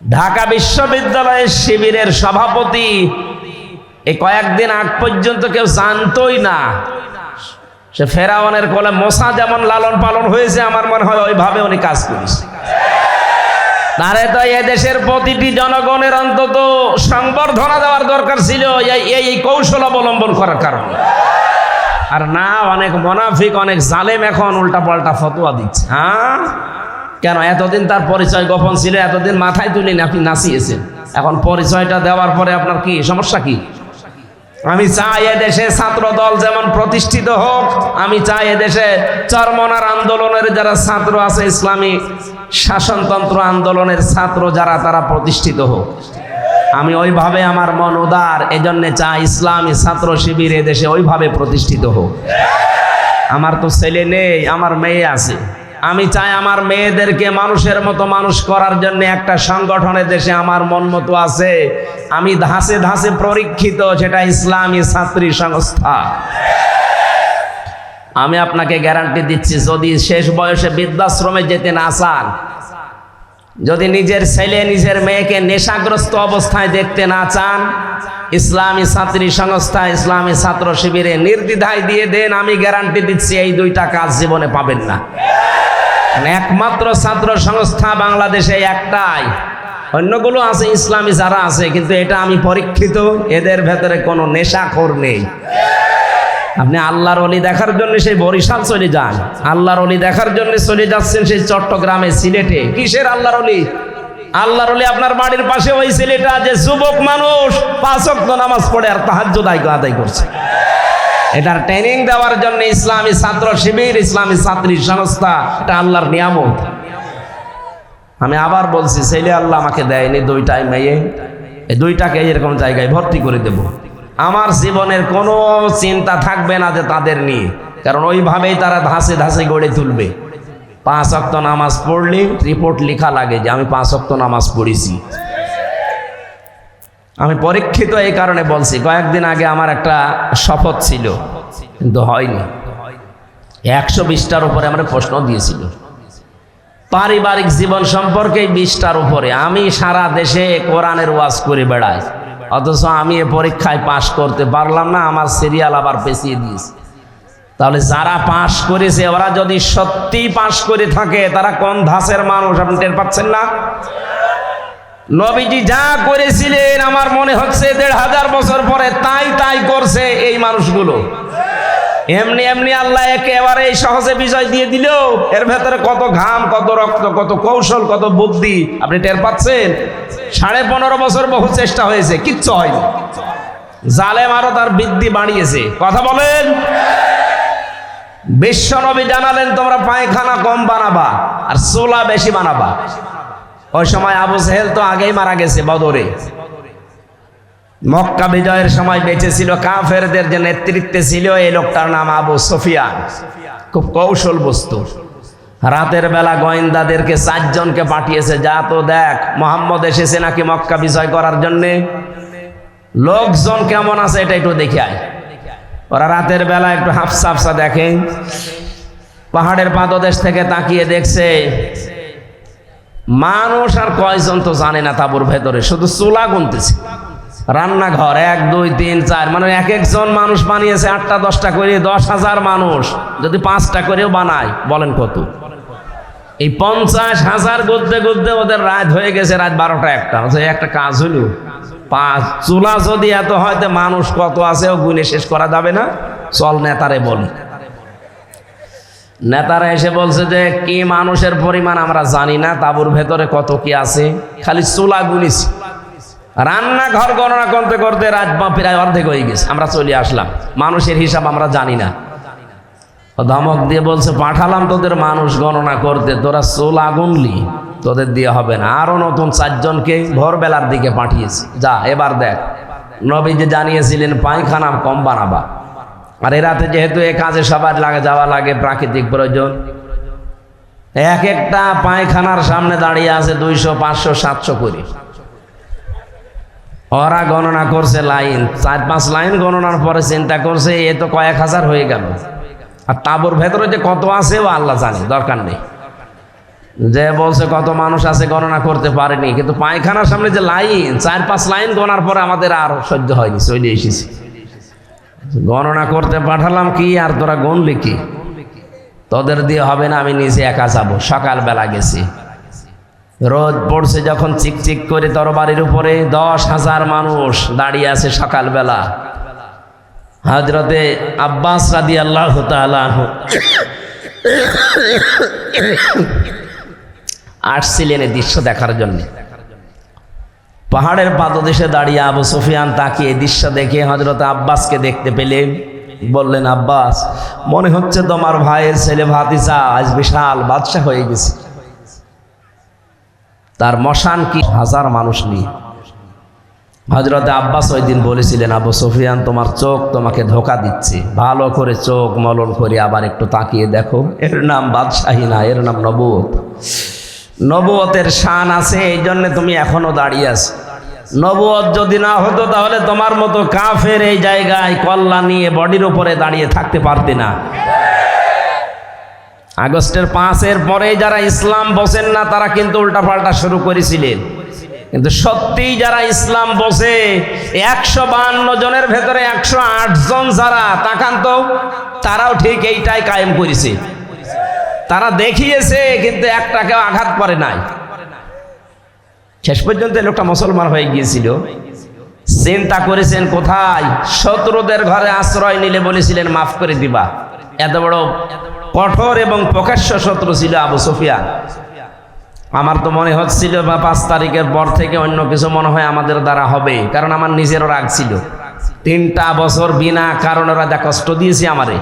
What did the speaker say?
ঢাকা বিশ্ববিদ্যালয়ের শিবিরের সভাপতি এই কয়েকদিন আগ পর্যন্ত কেউ জানতোই না সে ফেরাউনের কোলে মোসা যেমন লালন পালন হয়েছে, আমার মনে হয় ওইভাবে উনি কাজ করেছে। তারে তো এই দেশের প্রতিটি জনগণের অন্তত সংবর্ধনা দেওয়ার দরকার ছিল এই কৌশল অবলম্বন করার কারণে। আর না, অনেক মুনাফিক, অনেক জালেম এখন উল্টা পাল্টা ফতোয়া দিচ্ছে। হ্যাঁ, কেন? এতদিন তার পরিচয় গোপন ছিল, এতদিন মাথায় তুলিনি, আপনি নাচিয়েছেন। এখন পরিচয়টা দেওয়ার পরে আপনার কি সমস্যা? কি আমি চাই এদেশে ছাত্র দল যেমন প্রতিষ্ঠিত হোক, আমি চাই এদেশে চরমনার আন্দোলনের যারা ছাত্র আছে, ইসলামী শাসনতন্ত্র আন্দোলনের ছাত্র যারা, তারা প্রতিষ্ঠিত হোক। আমি ওইভাবে, আমার মন উদার, এজন্য চাই ইসলামী ছাত্র শিবির এদেশে ওইভাবে প্রতিষ্ঠিত হোক। আমার তো ছেলে নেই, আমার মেয়ে আছে। আমি চাই আমার মেয়েদেরকে মানুষের মতো মানুষ করার জন্য একটা সংগঠনের দেশে আমার মন মতো আছে, আমি ধাসে ধাসে পরীক্ষিত, সেটা ইসলামী ছাত্রী সংস্থা। আমি আপনাকে গ্যারান্টি দিচ্ছি, যদি শেষ বয়সে বৃদ্ধাশ্রমে যেতে না চান, যদি নিজের ছেলে নিজের মেয়েকে নেশাগ্রস্ত অবস্থায় দেখতে না চান, ইসলামী ছাত্রী সংস্থা, ইসলামী ছাত্র শিবিরে নির্দ্বিধায় দিয়ে দেন, আমি গ্যারান্টি দিচ্ছি এই দুইটা কাজ জীবনে পাবেন না। একমাত্র ছাত্র সংস্থা বাংলাদেশে একটাই, অন্যগুলো আছে ইসলামী যারা আছে, কিন্তু এটা আমি পরীক্ষিত, এদের ভেতরে কোনো নেশাখোর নেই। আপনি আল্লাহর ওলি দেখার জন্য সেই বরিশাল চলে যান, আল্লাহর ওলি দেখার জন্য চলে যাচ্ছেন সেই চট্টগ্রামে, সিলেটে। কিসের আল্লাহর ওলি? আল্লাহর ওলি আপনার বাড়ির পাশে ওই ছেলেটা যে যুবক মানুষ 5 ওয়াক্ত নামাজ পড়ে আর তাহাজ্জুদ আদায় করছে। এটার ট্রেনিং দেওয়ার জন্য ইসলামী ছাত্র শিবির, ইসলামী ছাত্রী সংস্থা, এটা আল্লাহর নিয়ামত। আমি আবার বলছি, ছেলে আল্লাহ আমাকে দেয়নি, দুইটাই মেয়ে, এই দুইটাকে এরকম জায়গায় ভর্তি করে দেব। আমার জীবনের কোনো চিন্তা থাকবে না যে তাদের নিয়ে, কারণ ওইভাবেই তারা ধাসে ধাসে গড়ে তুলবে। 5 ওয়াক্ত নামাজ পড়লে রিপোর্ট লেখা লাগে যে আমি 5 ওয়াক্ত নামাজ পড়েছি। আমি পরীক্ষিত এই কারণে বলছি, কয়েকদিন আগে আমার একটা শপথ ছিল, কিন্তু হয়নি। 120টার উপরে আমরা প্রশ্ন দিয়েছিল, পারিবারিক জীবন সম্পর্কে 20টার উপরে। আমি সারা দেশে কোরআনের ওয়াজ করে বেড়াই, অথচ আমি এ পরীক্ষায় পাশ করতে পারলাম না, আমার সিরিয়াল আবার পেছিয়ে দিয়েছে। তাহলে যারা পাশ করেছে, ওরা যদি সত্যি পাশ করে থাকে, তারা কোন ধাঁচের মানুষ আপনি টের পাচ্ছেন না? নবীজি যা করেছিলেন, আমার মনে হচ্ছে 1500 বছর পরে তাই করছে এই মানুষগুলো। এমনি এমনি আল্লাহ একেবারে সহজে বিজয় দিয়ে দিল। এর ভেতরে কত ঘাম, কত রক্ত, কত কৌশল, কত বুদ্ধি আপনি টের পাচ্ছেন? 15.5 বছর বহু চেষ্টা হয়েছে, কিচ্ছু হয়নি। জালেম আরো তার বৃদ্ধি বাড়িয়েছে। কথা বলেন। বিশ্ব নবী জানালেন, তোমরা পায়খানা কম বানাবা আর চুলা বেশি বানাবা। ওই সময় আবু জেহেল তো আগেই মারা গেছে বদরে। মক্কা বিজয়ের সময় বেঁচে ছিল, কাফেরদের যে নেতৃত্বে ছিল এই লোকটার নাম আবু সুফিয়ান। খুব কৌশল বস্তু। রাতের বেলা গোয়েন্দাদেরকে 4 জনকে পাঠিয়েছে, যা তো দেখ মোহাম্মদ এসেছে নাকি মক্কা বিজয় করার জন্যে, লোকজন কেমন আছে এটা একটু দেখে আয়। ওরা রাতের বেলা একটু হাফসা হাফসা দেখে, পাহাড়ের পাদদেশ থেকে তাকিয়ে দেখছে মানুষ আর কয়জন তো জানে না তাঁবুর ভেতরে, শুধু চুলা গুনতেছে। রান্নাঘর 1, 2, 3, 4, মানে এক একজন মানুষ বানিয়েছে 8টা 10টা করে। 10,000 মানুষ যদি 5টা করেও বানায়, বলেন কত? এই 50,000 গুনতে গুনতে ওদের রাত হয়ে গেছে, রাত 12টা 1টা। একটা কাজ হলো, 5 চুলা যদি এত হয়তো মানুষ কত আছে ও গুনে শেষ করা যাবে না। চল নেতারে বলি। নেতারা এসে বলছে যে কি মানুষের পরিমাণ আমরা জানি না, তাঁবুর ভেতরে কত কি আছে, খালি চুলা গুনিছি। রান্নাঘর গণনা করতে করতে রাত প্রায় অর্ধেক হয়ে গেছে, আমরা চলে আসলাম। মানুষের হিসাব আমরা জানি না। ধমক দিয়ে বলছে, পাঠালাম তোদের মানুষ গণনা করতে, তোরা চুলা গুনলি, তোদের দিয়ে হবে না। আরো নতুন 4 জনকে ভোরবেলার দিকে পাঠিয়েছি, যা এবার দেখ। নবী যে জানিয়েছিলেন পায়খানা কম বানাবা, আর এ রাতে যেহেতু এ কাজে সবার যাওয়া লাগে, প্রাকৃতিক প্রয়োজন, এক একটা পায়খানার সামনে দাঁড়িয়ে আছে 200, 500, 700 করে। ওরা গণনা করছে লাইন, 4-5 লাইন গণনার পরে চিন্তা করছে এ তো কয়েক হাজার হয়ে গেল, আর তাঁবুর ভেতরে যে কত আছে ও আল্লাহ জানে, দরকার নেই। যে বলছে কত মানুষ আছে গণনা করতে পারেনি, কিন্তু পায়খানার সামনে যে লাইন 4-5 লাইন গণার পরে আমাদের আর সহ্য হয়নি, চলে এসেছি। গণনা করতে পাঠালাম কি আর তোরা গণলি কি, তোদের দিয়ে হবে না, আমি নিজে একা যাব। সকালবেলা গেছি, রোদ পড়ছে যখন চিকচিক করে তরবারির উপরে 10,000 মানুষ দাঁড়িয়ে আছে সকালবেলা। হযরতে আব্বাস রাদিয়াল্লাহু তাআলা আনহু আসছিলেন এই দৃশ্য দেখার জন্য। পাহাড়ের পাদদেশে দাঁড়িয়ে আবু সুফিয়ান তাকিয়ে এই দৃশ্য দেখে হযরতে আব্বাসকে দেখতে পেলেন। বললেন, আব্বাস, মনে হচ্ছে তোমার ভাইয়ের ছেলে ভাতিজা আজ বিশাল বাদশা হয়ে গেছে। তার মশান কি 1000 মানুষ নিয়ে। হযরতে আব্বাস ওই দিন বলেছিলেন, আবু সুফিয়ান তোমার চোখ তোমাকে ধোঁকা দিচ্ছে, ভালো করে চোখ মলন করে আবার একটু তাকিয়ে দেখো, এর নাম বাদশাহী না, এর নাম নবুয়ত। নবুয়তের শান আছে, এই জন্য তুমি এখনো দাঁড়িয়ে আছো। নবুয়ত যদি না হতো তাহলে তোমার মতো কাফের এই জায়গায় কল্লা নিয়ে বডির উপরে দাঁড়িয়ে থাকতে পারতে না। আগস্টের 5-এর পরে যারা ইসলাম বসেন না তারা কিন্তু উল্টাপাল্টা শুরু করেছিলেন, কিন্তু সত্যিই যারা ইসলাম বসে 152 জনের ভেতরে 108 জন যারা তাকান তো, তারাও ঠিক এইটাই কায়েম করেছে। তারা দেখিয়েছে কিন্তু একটাকেও আঘাত করে নাই। শেষ পর্যন্ত লোকটা মুসলমান হয়ে গিয়েছিল। চিন্তা করেছেন কোথায়? শত্রুদের ঘরে আশ্রয় নিলে বলেছিলেন মাফ করে দিবা। এত বড় কঠোর এবং প্রকাশ্য শত্রু ছিল আবু সুফিয়ান। আমার তো মনে হচ্ছিল 5 তারিখের পর থেকে অন্য কিছু মনে হয় আমাদের দ্বারা হবে, কারণ আমার নিজেরও রাগ ছিল। 3টা বছর বিনা কারণে ওরা যা কষ্ট দিয়েছে আমারে।